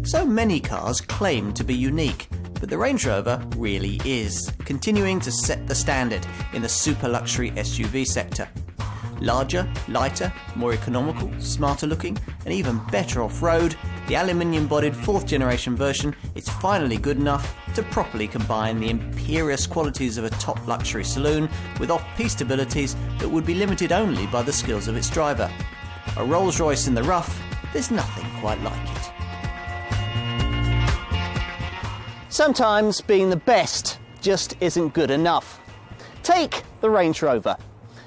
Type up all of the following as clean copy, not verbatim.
So many cars claim to be unique, but the Range Rover really is, continuing to set the standard in the super luxury SUV sector. Larger, lighter, more economical, smarter looking, and even better off-road, the aluminium-bodied 4th generation version is finally good enough to properly combine the imperious qualities of a top luxury saloon with off-piste abilities that would be limited only by the skills of its driver. A Rolls-Royce in the rough, there's nothing quite like it. Sometimes being the best just isn't good enough. Take the Range Rover.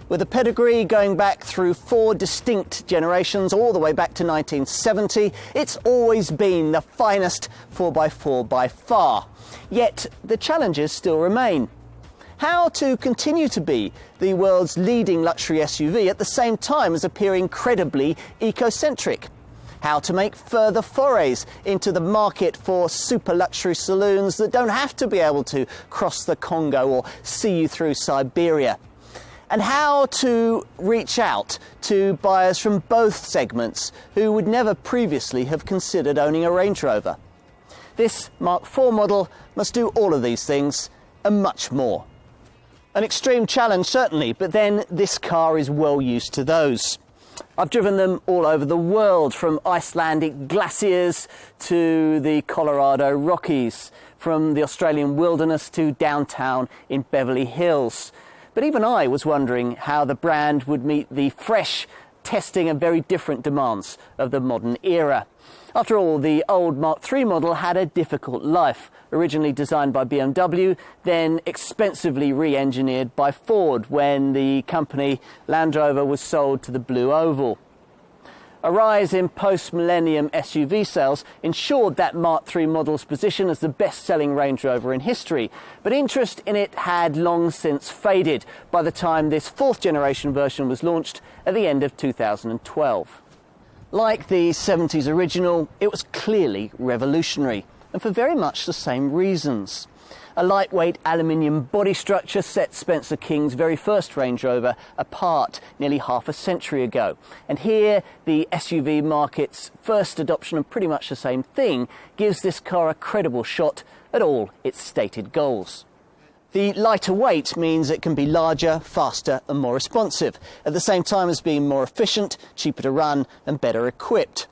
With a pedigree going back through 4 distinct generations all the way back to 1970, it's always been the finest 4x4 by far. Yet the challenges still remain. How to continue to be the world's leading luxury SUV at the same time as appearing credibly eco-centric? How to make further forays into the market for super luxury saloons that don't have to be able to cross the Congo or see you through Siberia. And how to reach out to buyers from both segments who would never previously have considered owning a Range Rover. This Mark IV model must do all of these things and much more. An extreme challenge certainly, but then this car is well used to those. I've driven them all over the world, from Icelandic glaciers to the Colorado Rockies, from the Australian wilderness to downtown in Beverly Hills. But even I was wondering how the brand would meet the fresh, testing and very different demands of the modern era. After all, the old Mark III model had a difficult life, originally designed by BMW, then expensively re-engineered by Ford when the company Land Rover was sold to the Blue Oval. A rise in post-millennium SUV sales ensured that Mark III model's position as the best-selling Range Rover in history, but interest in it had long since faded by the time this 4th generation version was launched at the end of 2012. Like the 70s original, it was clearly revolutionary, and for very much the same reasons. A lightweight aluminium body structure set Spencer King's very first Range Rover apart nearly half a century ago. And here, the SUV market's first adoption of pretty much the same thing gives this car a credible shot at all its stated goals. The lighter weight means it can be larger, faster and more responsive, at the same time as being more efficient, cheaper to run and better equipped.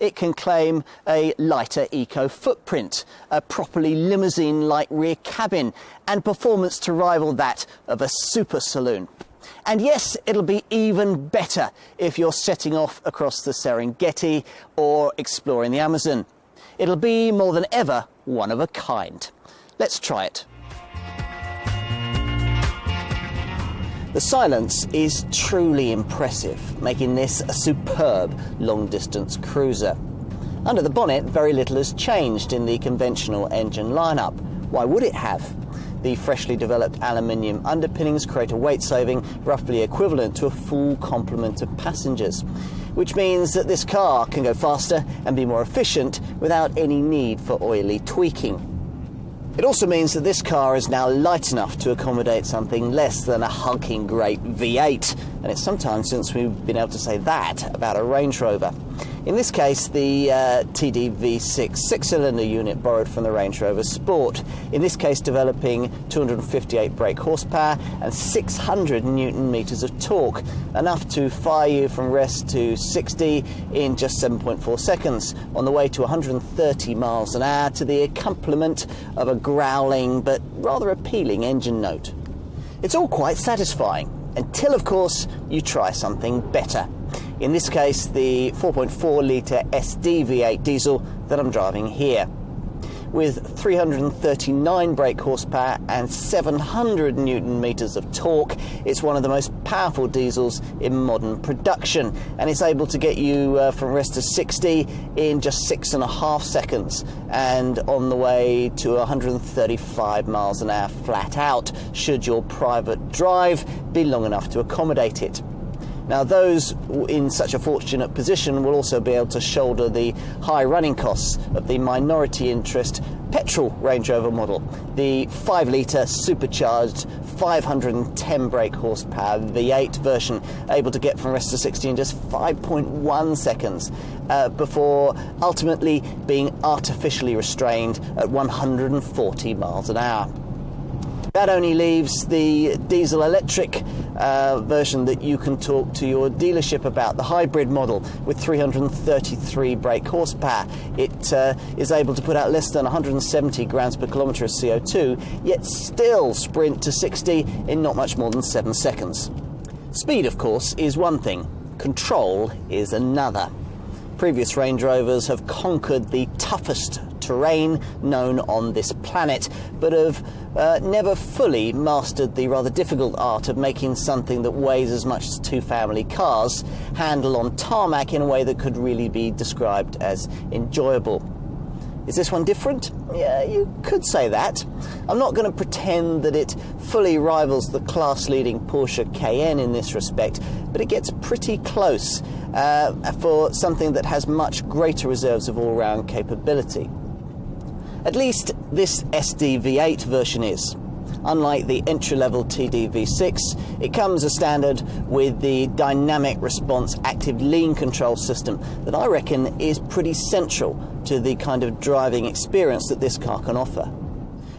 It can claim a lighter eco-footprint, a properly limousine-like rear cabin, and performance to rival that of a super saloon. And yes, it'll be even better if you're setting off across the Serengeti or exploring the Amazon. It'll be more than ever one of a kind. Let's try it. The silence is truly impressive, making this a superb long-distance cruiser. Under the bonnet, very little has changed in the conventional engine lineup. Why would it have? The freshly developed aluminium underpinnings create a weight saving roughly equivalent to a full complement of passengers, which means that this car can go faster and be more efficient without any need for oily tweaking. It also means that this car is now light enough to accommodate something less than a hulking great V8, and it's some time since we've been able to say that about a Range Rover. In this case, the TD V6 six-cylinder unit borrowed from the Range Rover Sport, in this case developing 258 brake horsepower and 600 newton meters of torque, enough to fire you from rest to 60 in just 7.4 seconds, on the way to 130 miles an hour to the accompaniment of a growling but rather appealing engine note. It's all quite satisfying, until of course you try something better. In this case, the 4.4 litre SD V8 diesel that I'm driving here. With 339 brake horsepower and 700 newton meters of torque, it's one of the most powerful diesels in modern production, and it's able to get you from rest to 60 in just 6.5 seconds, and on the way to 135 miles an hour flat out, should your private drive be long enough to accommodate it. Now, those in such a fortunate position will also be able to shoulder the high running costs of the minority interest petrol Range Rover model, the 5-litre supercharged 510 brake horsepower V8 version, able to get from rest to 60 in just 5.1 seconds, before ultimately being artificially restrained at 140 miles an hour. That only leaves the diesel-electric version that you can talk to your dealership about, the hybrid model with 333 brake horsepower. It is able to put out less than 170 grams per kilometre of CO2, yet still sprint to 60 in not much more than 7 seconds. Speed, of course, is one thing. Control is another. Previous Range Rovers have conquered the toughest terrain known on this planet, but have never fully mastered the rather difficult art of making something that weighs as much as 2 family cars handle on tarmac in a way that could really be described as enjoyable. Is this one different? Yeah, you could say that. I'm not going to pretend that it fully rivals the class-leading Porsche Cayenne in this respect, but it gets pretty close for something that has much greater reserves of all-round capability. At least this SD V8 version is. Unlike the entry-level TD V6, it comes as standard with the dynamic response active lean control system that I reckon is pretty central to the kind of driving experience that this car can offer.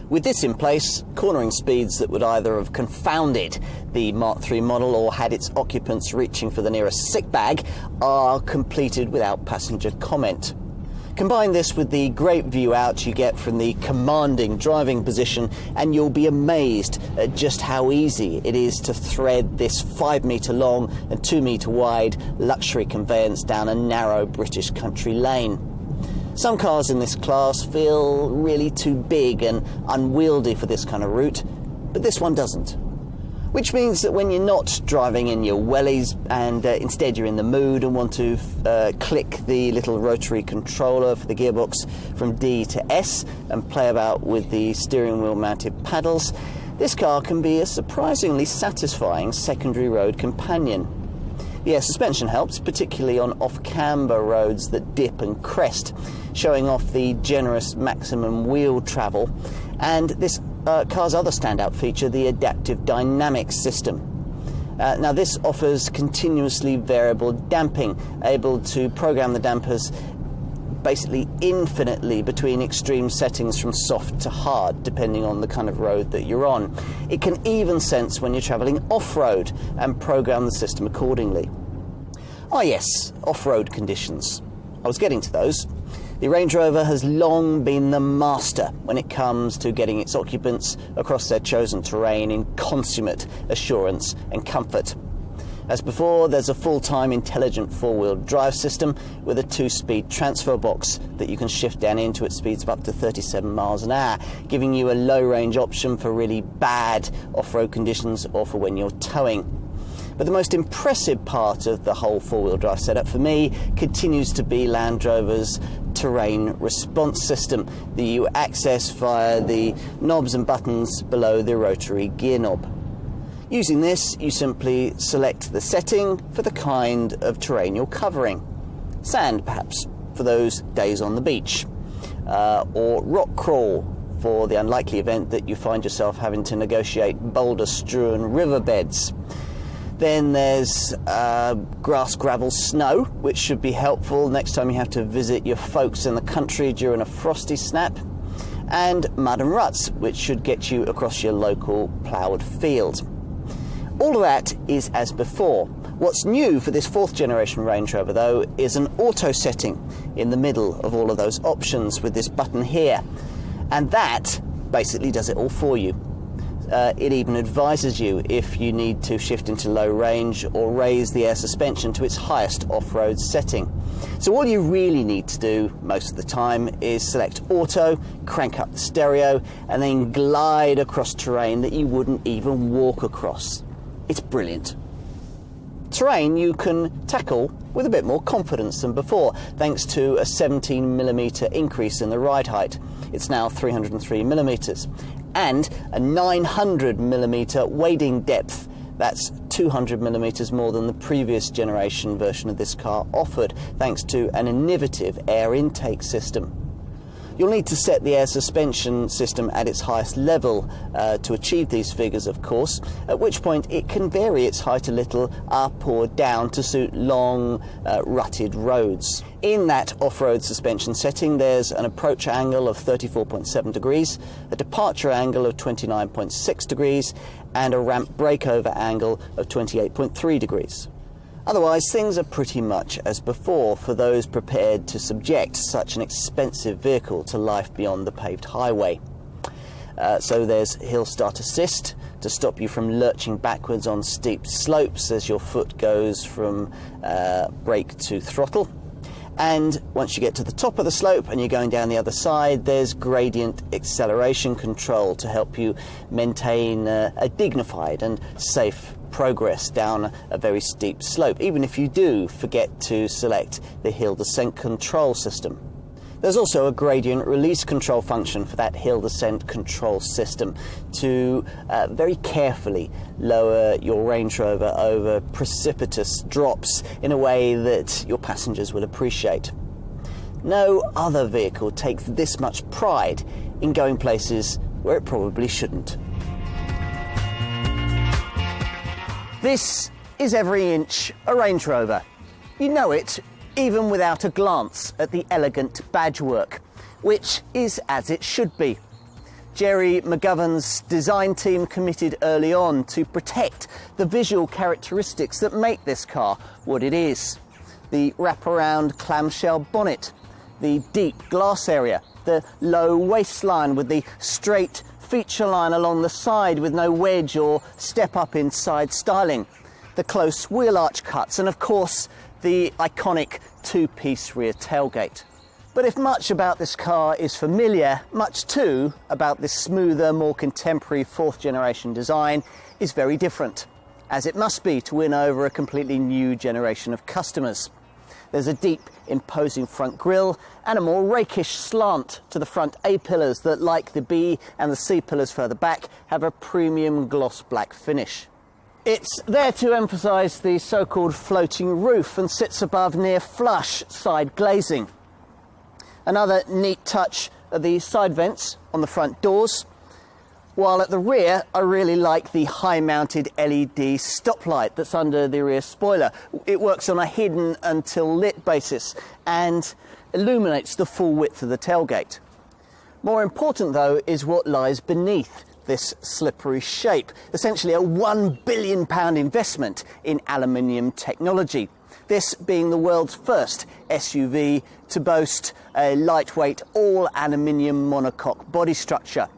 With this in place, cornering speeds that would either have confounded the Mark III model or had its occupants reaching for the nearest sick bag are completed without passenger comment. Combine this with the great view out you get from the commanding driving position and you'll be amazed at just how easy it is to thread this 5 metre long and 2 metre wide luxury conveyance down a narrow British country lane. Some cars in this class feel really too big and unwieldy for this kind of route, but this one doesn't. Which means that when you're not driving in your wellies and instead you're in the mood and want to click the little rotary controller for the gearbox from D to S and play about with the steering wheel mounted paddles, this car can be a surprisingly satisfying secondary road companion. The air suspension helps, particularly on off-camber roads that dip and crest, showing off the generous maximum wheel travel, and this car's other standout feature, the adaptive dynamics system. Now this offers continuously variable damping, able to program the dampers basically infinitely between extreme settings from soft to hard, depending on the kind of road that you're on. It can even sense when you're travelling off-road and program the system accordingly. Ah yes, off-road conditions. I was getting to those. The Range Rover has long been the master when it comes to getting its occupants across their chosen terrain in consummate assurance and comfort. As before, there's a full-time intelligent four-wheel drive system with a 2-speed transfer box that you can shift down into at speeds of up to 37 miles an hour, giving you a low-range option for really bad off-road conditions or for when you're towing. But the most impressive part of the whole four-wheel drive setup for me continues to be Land Rover's terrain response system that you access via the knobs and buttons below the rotary gear knob. Using this, you simply select the setting for the kind of terrain you're covering. Sand, perhaps, for those days on the beach, or rock crawl for the unlikely event that you find yourself having to negotiate boulder-strewn riverbeds. Then there's grass, gravel, snow, which should be helpful next time you have to visit your folks in the country during a frosty snap. And mud and ruts, which should get you across your local ploughed field. All of that is as before. What's new for this 4th generation Range Rover, though, is an auto setting in the middle of all of those options with this button here. And that basically does it all for you. It even advises you if you need to shift into low range or raise the air suspension to its highest off-road setting. So all you really need to do most of the time is select auto, crank up the stereo, and then glide across terrain that you wouldn't even walk across. It's brilliant. Terrain you can tackle with a bit more confidence than before, thanks to a 17mm increase in the ride height. It's now 303mm. And a 900mm wading depth That's 200mm more than the previous generation version of this car offered, thanks to an innovative air intake system. You'll need to set the air suspension system at its highest level to achieve these figures, of course, at which point it can vary its height a little up or down to suit long, rutted roads. In that off-road suspension setting, there's an approach angle of 34.7 degrees, a departure angle of 29.6 degrees, and a ramp breakover angle of 28.3 degrees. Otherwise, things are pretty much as before for those prepared to subject such an expensive vehicle to life beyond the paved highway. So there's hill start assist to stop you from lurching backwards on steep slopes as your foot goes from brake to throttle. And once you get to the top of the slope and you're going down the other side, there's gradient acceleration control to help you maintain a dignified and safe progress down a very steep slope, even if you do forget to select the hill descent control system. There's also a gradient release control function for that hill descent control system to very carefully lower your Range Rover over precipitous drops in a way that your passengers will appreciate. No other vehicle takes this much pride in going places where it probably shouldn't. This is every inch a Range Rover. You know it even without a glance at the elegant badgework, which is as it should be. Jerry McGovern's design team committed early on to protect the visual characteristics that make this car what it is. The wraparound clamshell bonnet, the deep glass area, the low waistline with the straight feature line along the side with no wedge or step up inside styling, the close wheel arch cuts, and of course the iconic two-piece rear tailgate. But if much about this car is familiar, much too about this smoother, more contemporary fourth generation design is very different, as it must be to win over a completely new generation of customers. There's a deep, imposing front grille and a more rakish slant to the front A-pillars that, like the B and the C pillars further back, have a premium gloss black finish. It's there to emphasise the so-called floating roof and sits above near flush side glazing. Another neat touch are the side vents on the front doors, while at the rear I really like the high-mounted LED stoplight that's under the rear spoiler. It works on a hidden until lit basis and illuminates the full width of the tailgate. More important though is what lies beneath this slippery shape, essentially a £1 billion investment in aluminium technology. This being the world's first SUV to boast a lightweight all-aluminium monocoque body structure.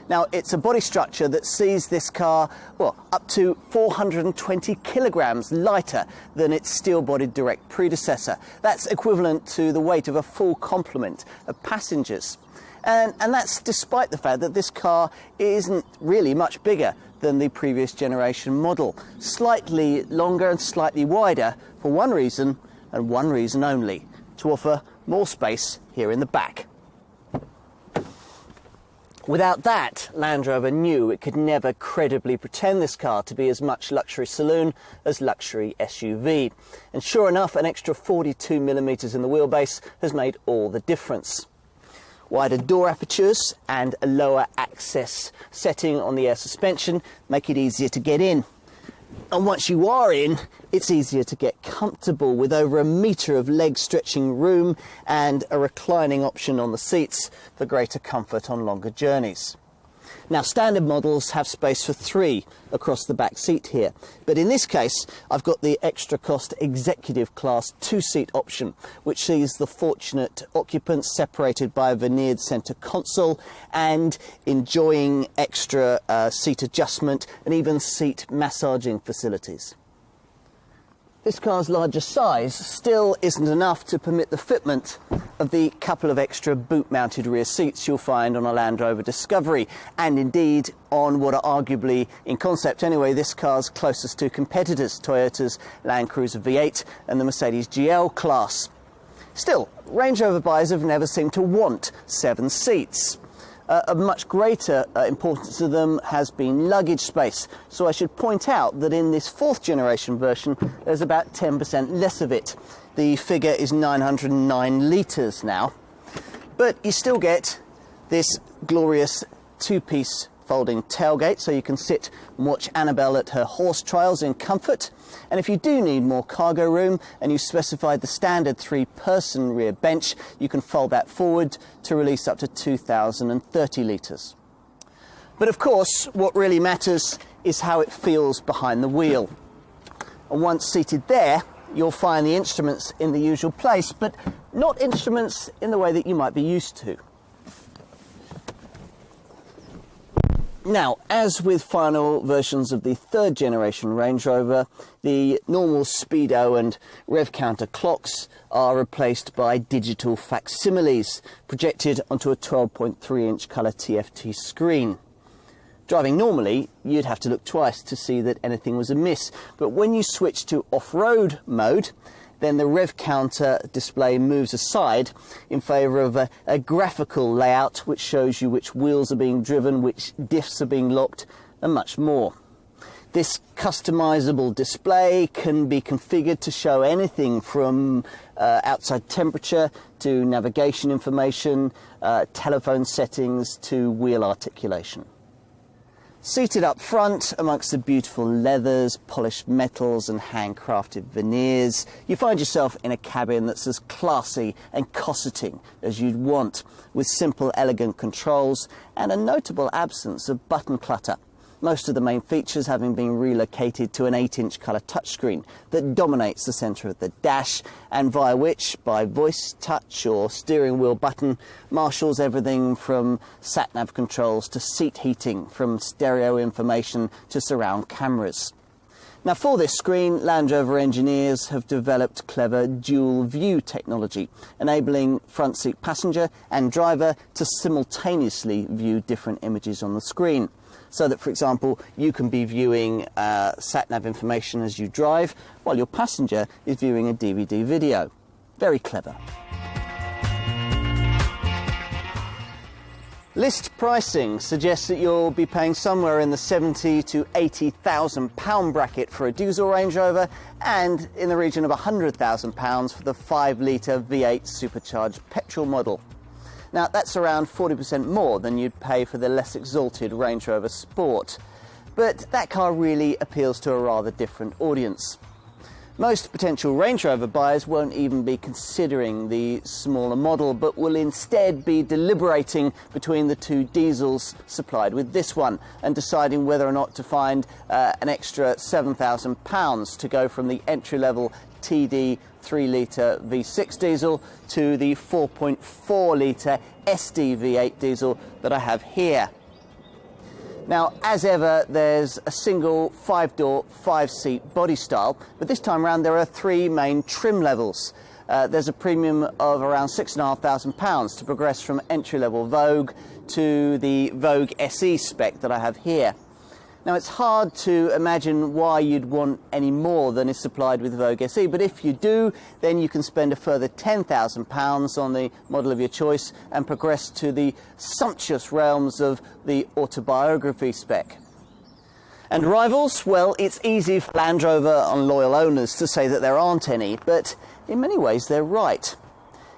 Now, it's a body structure that sees this car, well, up to 420 kilograms lighter than its steel-bodied direct predecessor. That's equivalent to the weight of a full complement of passengers. And that's despite the fact that this car isn't really much bigger than the previous generation model. Slightly longer and slightly wider for one reason, and one reason only, to offer more space here in the back. Without that, Land Rover knew it could never credibly pretend this car to be as much luxury saloon as luxury SUV. And sure enough, an extra 42mm in the wheelbase has made all the difference. Wider door apertures and a lower access setting on the air suspension make it easier to get in. And once you are in, it's easier to get comfortable with over 1 metre of leg stretching room and a reclining option on the seats for greater comfort on longer journeys. Now, standard models have space for 3 across the back seat here, but in this case I've got the extra cost executive class 2-seat option, which sees the fortunate occupants separated by a veneered centre console and enjoying extra seat adjustment and even seat massaging facilities. This car's larger size still isn't enough to permit the fitment of the couple of extra boot-mounted rear seats you'll find on a Land Rover Discovery, and indeed on what are arguably, in concept anyway, this car's closest to competitors, Toyota's Land Cruiser V8 and the Mercedes GL class. Still, Range Rover buyers have never seemed to want 7 seats. Of much greater importance to them has been luggage space. So I should point out that in this 4th generation version, there's about 10% less of it. The figure is 909 litres now. But you still get this glorious 2-piece folding tailgate, so you can sit and watch Annabelle at her horse trials in comfort. And if you do need more cargo room and you specified the standard 3-person rear bench, you can fold that forward to release up to 2,030 litres. But of course, what really matters is how it feels behind the wheel. And once seated there, you'll find the instruments in the usual place, but not instruments in the way that you might be used to. Now, as with final versions of the 3rd generation Range Rover, the normal speedo and rev counter clocks are replaced by digital facsimiles projected onto a 12.3-inch colour TFT screen. Driving normally, you'd have to look twice to see that anything was amiss, but when you switch to off-road mode, then the rev counter display moves aside in favour of a graphical layout which shows you which wheels are being driven, which diffs are being locked, and much more. This customisable display can be configured to show anything from outside temperature to navigation information, telephone settings to wheel articulation. Seated up front amongst the beautiful leathers, polished metals and handcrafted veneers, you find yourself in a cabin that's as classy and cosseting as you'd want, with simple, elegant controls and a notable absence of button clutter. Most of the main features having been relocated to an 8-inch colour touchscreen that dominates the centre of the dash, and via which, by voice, touch or steering wheel button, marshals everything from sat-nav controls to seat heating, from stereo information to surround cameras. Now, for this screen, Land Rover engineers have developed clever dual view technology, enabling front seat passenger and driver to simultaneously view different images on the screen. So that, for example, you can be viewing sat-nav information as you drive, while your passenger is viewing a DVD video. Very clever. List pricing suggests that you'll be paying somewhere in the £70,000 to £80,000 bracket for a diesel Range Rover, and in the region of £100,000 for the 5-litre V8 supercharged petrol model. Now, that's around 40% more than you'd pay for the less exalted Range Rover Sport. But that car really appeals to a rather different audience. Most potential Range Rover buyers won't even be considering the smaller model, but will instead be deliberating between the 2 diesels supplied with this one and deciding whether or not to find an extra £7,000 to go from the entry-level TD 3-litre V6 diesel to the 4.4-litre SD V8 diesel that I have here. Now, as ever, there's a single 5-door, 5-seat body style, but this time around there are 3 main trim levels. There's a premium of around £6,500 to progress from entry-level Vogue to the Vogue SE spec that I have here. Now, it's hard to imagine why you'd want any more than is supplied with Vogue SE, but if you do, then you can spend a further £10,000 on the model of your choice and progress to the sumptuous realms of the autobiography spec. And rivals? Well, it's easy for Land Rover and loyal owners to say that there aren't any, but in many ways they're right.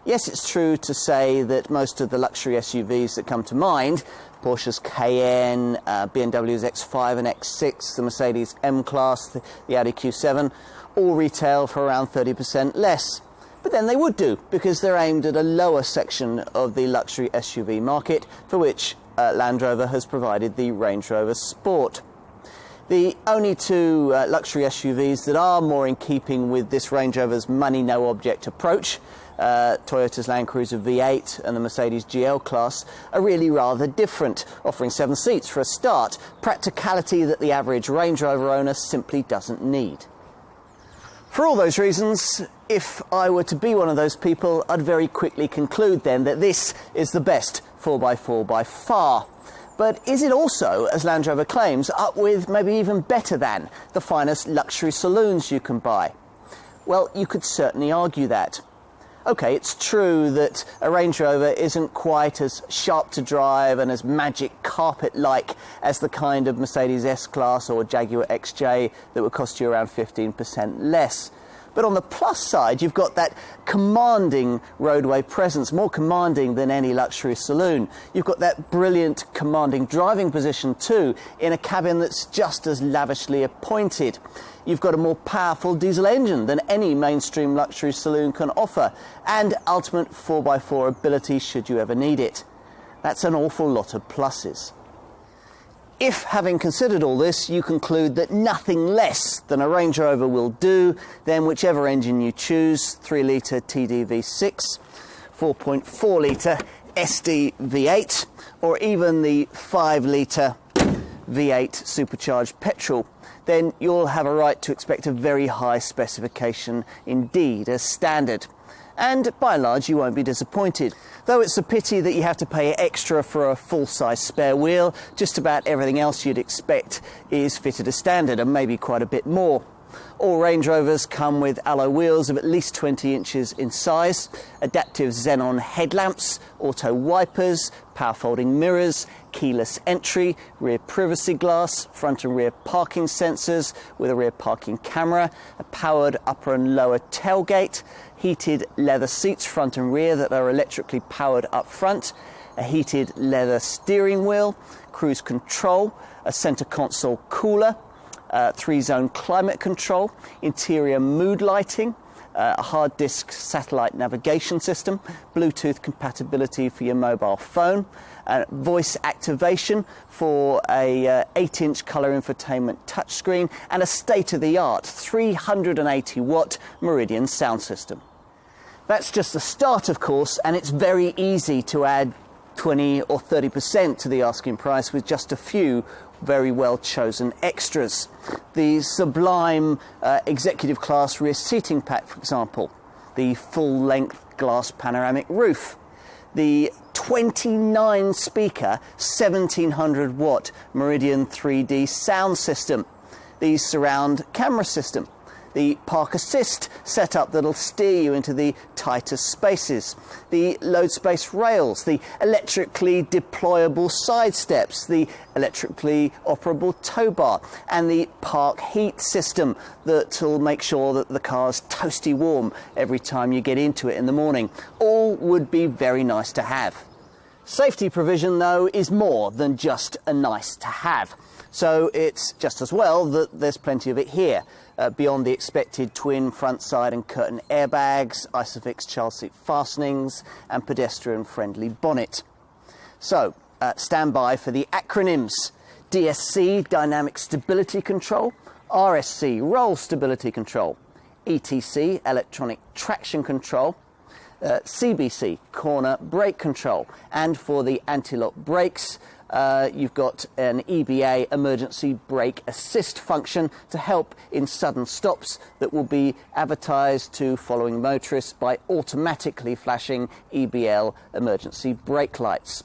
Yes, it's true to say that most of the luxury SUVs that come to mind, Porsche's Cayenne, BMW's X5 and X6, the Mercedes M-Class, the Audi Q7, all retail for around 30% less. But then they would do, because they're aimed at a lower section of the luxury SUV market, for which Land Rover has provided the Range Rover Sport. The only 2 luxury SUVs that are more in keeping with this Range Rover's money no object approach, Toyota's Land Cruiser V8 and the Mercedes GL Class, are really rather different, offering 7 seats for a start, practicality that the average Range Rover owner simply doesn't need. For all those reasons, if I were to be one of those people, I'd very quickly conclude then that this is the best 4x4 by far. But is it also, as Land Rover claims, up with maybe even better than the finest luxury saloons you can buy? Well, you could certainly argue that. Okay, it's true that a Range Rover isn't quite as sharp to drive and as magic carpet-like as the kind of Mercedes S-Class or Jaguar XJ that would cost you around 15% less. But on the plus side, you've got that commanding roadway presence, more commanding than any luxury saloon. You've got that brilliant commanding driving position too, in a cabin that's just as lavishly appointed. You've got a more powerful diesel engine than any mainstream luxury saloon can offer, and ultimate 4x4 ability should you ever need it. That's an awful lot of pluses. If, having considered all this, you conclude that nothing less than a Range Rover will do, then whichever engine you choose, 3-litre TD V6, 4.4-litre SD V8, or even the 5-litre V8 supercharged petrol, then you'll have a right to expect a very high specification indeed as standard. And by and large, you won't be disappointed. Though it's a pity that you have to pay extra for a full-size spare wheel, just about everything else you'd expect is fitted as standard, and maybe quite a bit more. All Range Rovers come with alloy wheels of at least 20 inches in size, adaptive xenon headlamps, auto wipers, power folding mirrors, keyless entry, rear privacy glass, front and rear parking sensors with a rear parking camera, a powered upper and lower tailgate, heated leather seats front and rear that are electrically powered up front, a heated leather steering wheel, cruise control, a center console cooler, 3-zone climate control, interior mood lighting, a hard disk satellite navigation system, Bluetooth compatibility for your mobile phone, voice activation for a 8-inch colour infotainment touchscreen, and a state-of-the-art 380-watt Meridian sound system. That's just the start, of course, and it's very easy to add 20 or 30% to the asking price with just a few very well chosen extras. The sublime executive class rear seating pack, for example, the full length glass panoramic roof, the 29 speaker 1700 watt Meridian 3D sound system, the surround camera system, the park assist setup that'll steer you into the tighter spaces, the load space rails, the electrically deployable side steps, the electrically operable tow bar, and the park heat system that'll make sure that the car's toasty warm every time you get into it in the morning. All would be very nice to have. Safety provision, though, is more than just a nice to have. So it's just as well that there's plenty of it here. Beyond the expected twin front, side and curtain airbags, Isofix child seat fastenings and pedestrian-friendly bonnet. So, stand by for the acronyms: DSC, Dynamic Stability Control, RSC, Roll Stability Control, ETC, Electronic Traction Control, CBC, Corner Brake Control, and for the anti-lock brakes, you've got an EBA, Emergency Brake Assist function, to help in sudden stops that will be advertised to following motorists by automatically flashing EBL emergency brake lights.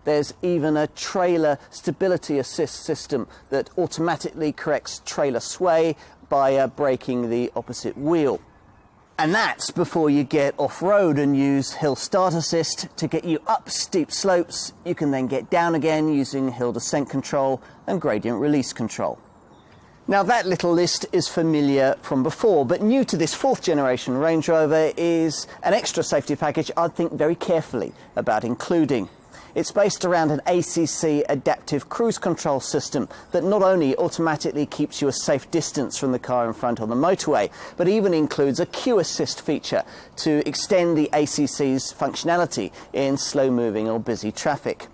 There's even a trailer stability assist system that automatically corrects trailer sway by braking the opposite wheel. And that's before you get off-road and use hill start assist to get you up steep slopes. You can then get down again using hill descent control and gradient release control. Now that little list is familiar from before, but new to this 4th generation Range Rover is an extra safety package I'd think very carefully about including. It's based around an ACC adaptive cruise control system that not only automatically keeps you a safe distance from the car in front on the motorway, but even includes a queue assist feature to extend the ACC's functionality in slow-moving or busy traffic.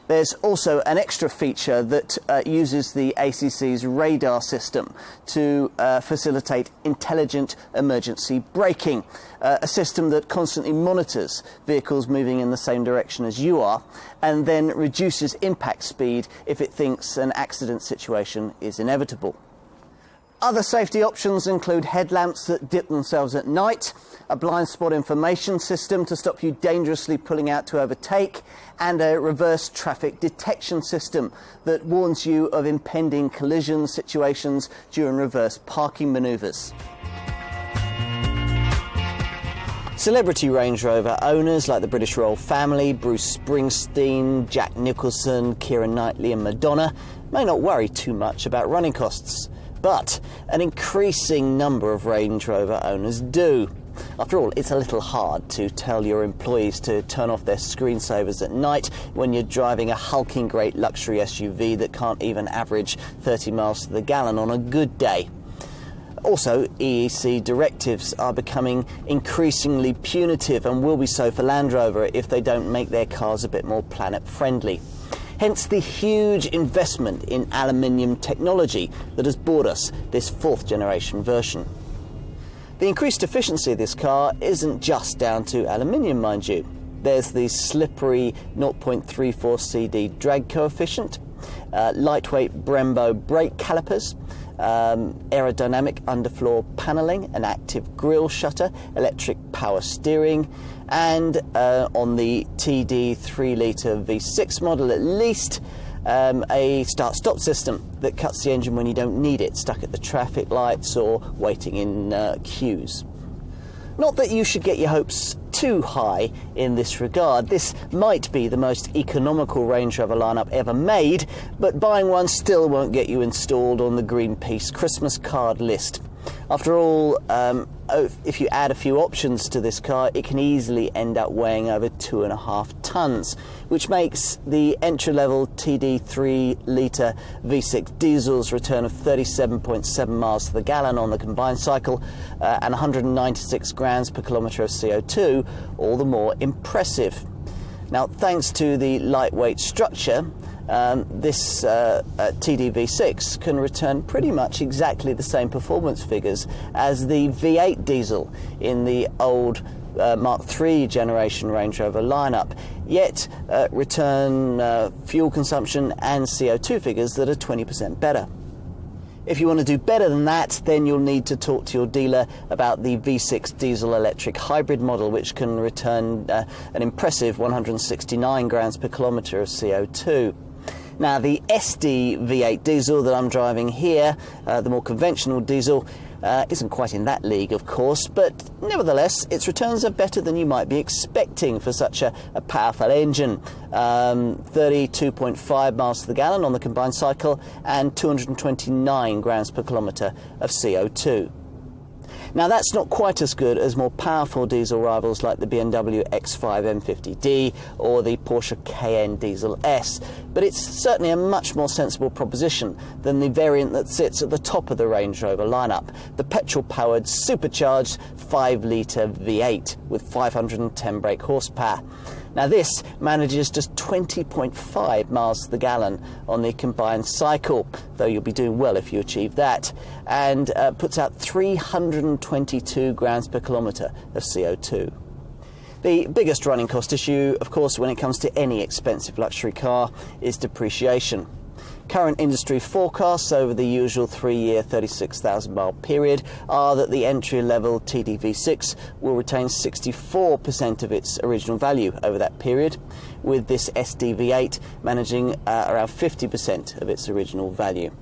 There's also an extra feature that uses the ACC's radar system to facilitate intelligent emergency braking, a system that constantly monitors vehicles moving in the same direction as you are and then reduces impact speed if it thinks an accident situation is inevitable. Other safety options include headlamps that dip themselves at night, a blind spot information system to stop you dangerously pulling out to overtake, and a reverse traffic detection system that warns you of impending collision situations during reverse parking manoeuvres. Celebrity Range Rover owners like the British royal family, Bruce Springsteen, Jack Nicholson, Keira Knightley and Madonna may not worry too much about running costs, but an increasing number of Range Rover owners do. After all, it's a little hard to tell your employees to turn off their screensavers at night when you're driving a hulking great luxury SUV that can't even average 30 miles to the gallon on a good day. Also, EEC directives are becoming increasingly punitive and will be so for Land Rover if they don't make their cars a bit more planet-friendly. Hence the huge investment in aluminium technology that has brought us this 4th generation version. The increased efficiency of this car isn't just down to aluminium, mind you. There's the slippery 0.34 CD drag coefficient, lightweight Brembo brake calipers, aerodynamic underfloor panelling, an active grille shutter, electric power steering, and on the TD 3-litre V6 model at least, a start-stop system that cuts the engine when you don't need it, stuck at the traffic lights or waiting in queues. Not that you should get your hopes too high in this regard. This might be the most economical Range Rover lineup ever made, but buying one still won't get you installed on the Greenpeace Christmas card list. After all, if you add a few options to this car, it can easily end up weighing over 2.5 tonnes, which makes the entry-level TD 3-litre V6 diesel's return of 37.7 miles to the gallon on the combined cycle and 196 grams per kilometre of CO2 all the more impressive. Now, thanks to the lightweight structure, this TD-V6 can return pretty much exactly the same performance figures as the V8 diesel in the old Mark III generation Range Rover lineup, yet return fuel consumption and CO2 figures that are 20% better. If you want to do better than that, then you'll need to talk to your dealer about the V6 diesel electric hybrid model, which can return an impressive 169 grams per kilometre of CO2. Now, the SD V8 diesel that I'm driving here, the more conventional diesel, isn't quite in that league, of course, but nevertheless, its returns are better than you might be expecting for such a powerful engine. 32.5 miles to the gallon on the combined cycle and 229 grams per kilometre of CO2. Now, that's not quite as good as more powerful diesel rivals like the BMW X5 M50D or the Porsche Cayenne Diesel S, but it's certainly a much more sensible proposition than the variant that sits at the top of the Range Rover lineup, the petrol-powered supercharged 5-litre V8 with 510 brake horsepower. Now, this manages just 20.5 miles to the gallon on the combined cycle, though you'll be doing well if you achieve that, and puts out 322 grams per kilometre of CO2. The biggest running cost issue, of course, when it comes to any expensive luxury car is depreciation. Current industry forecasts over the usual 3-year, 36,000-mile period are that the entry-level TD-V6 will retain 64% of its original value over that period, with this SD-V8 managing around 50% of its original value.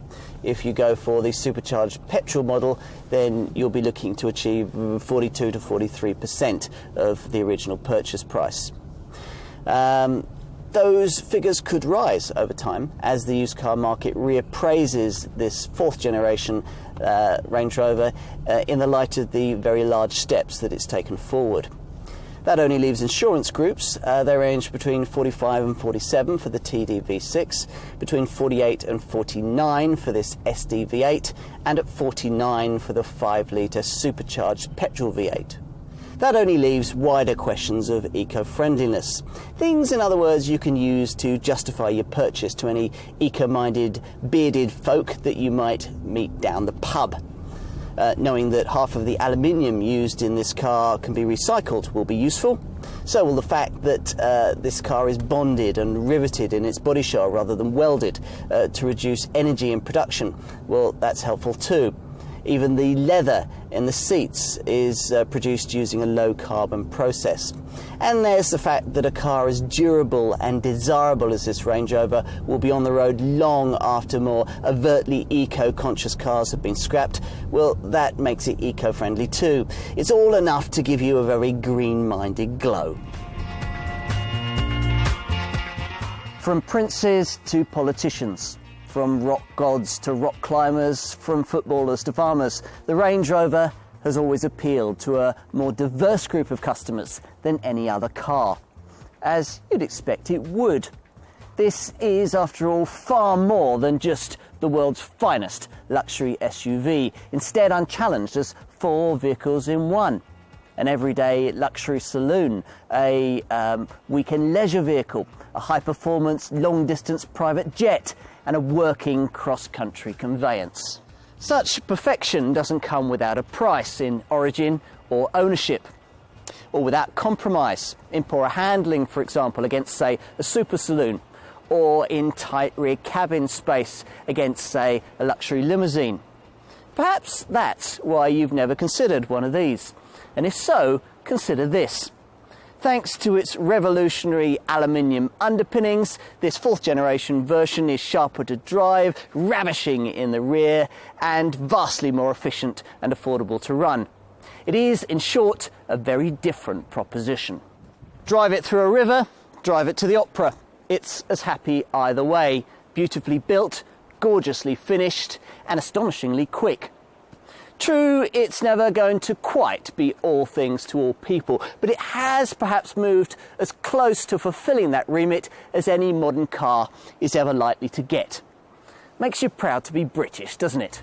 If you go for the supercharged petrol model, then you'll be looking to achieve 42 to 43% of the original purchase price. Those figures could rise over time as the used car market reappraises this 4th generation Range Rover in the light of the very large steps that it's taken forward. That only leaves insurance groups. They range between 45 and 47 for the TD V6, between 48 and 49 for this SD V8, and at 49 for the 5-litre supercharged petrol V8. That only leaves wider questions of eco-friendliness. Things, in other words, you can use to justify your purchase to any eco-minded, bearded folk that you might meet down the pub. Knowing that half of the aluminium used in this car can be recycled will be useful. So will the fact that this car is bonded and riveted in its body shell rather than welded to reduce energy in production. Well, that's helpful too. Even the leather in the seats is produced using a low-carbon process. And there's the fact that a car as durable and desirable as this Range Rover will be on the road long after more overtly eco-conscious cars have been scrapped. Well, that makes it eco-friendly too. It's all enough to give you a very green-minded glow. From princes to politicians, from rock gods to rock climbers, from footballers to farmers, the Range Rover has always appealed to a more diverse group of customers than any other car, as you'd expect it would. This is, after all, far more than just the world's finest luxury SUV, instead unchallenged as 4 vehicles in one. An everyday luxury saloon, a weekend leisure vehicle, a high-performance, long-distance private jet, and a working cross-country conveyance. Such perfection doesn't come without a price in origin or ownership, or without compromise in poorer handling, for example, against, say, a super saloon, or in tight rear cabin space against, say, a luxury limousine. Perhaps that's why you've never considered one of these. And if so, consider this. Thanks to its revolutionary aluminium underpinnings, this 4th generation version is sharper to drive, ravishing in the rear, and vastly more efficient and affordable to run. It is, in short, a very different proposition. Drive it through a river, drive it to the opera. It's as happy either way. Beautifully built, gorgeously finished, and astonishingly quick. True, it's never going to quite be all things to all people, but it has perhaps moved as close to fulfilling that remit as any modern car is ever likely to get. Makes you proud to be British, doesn't it?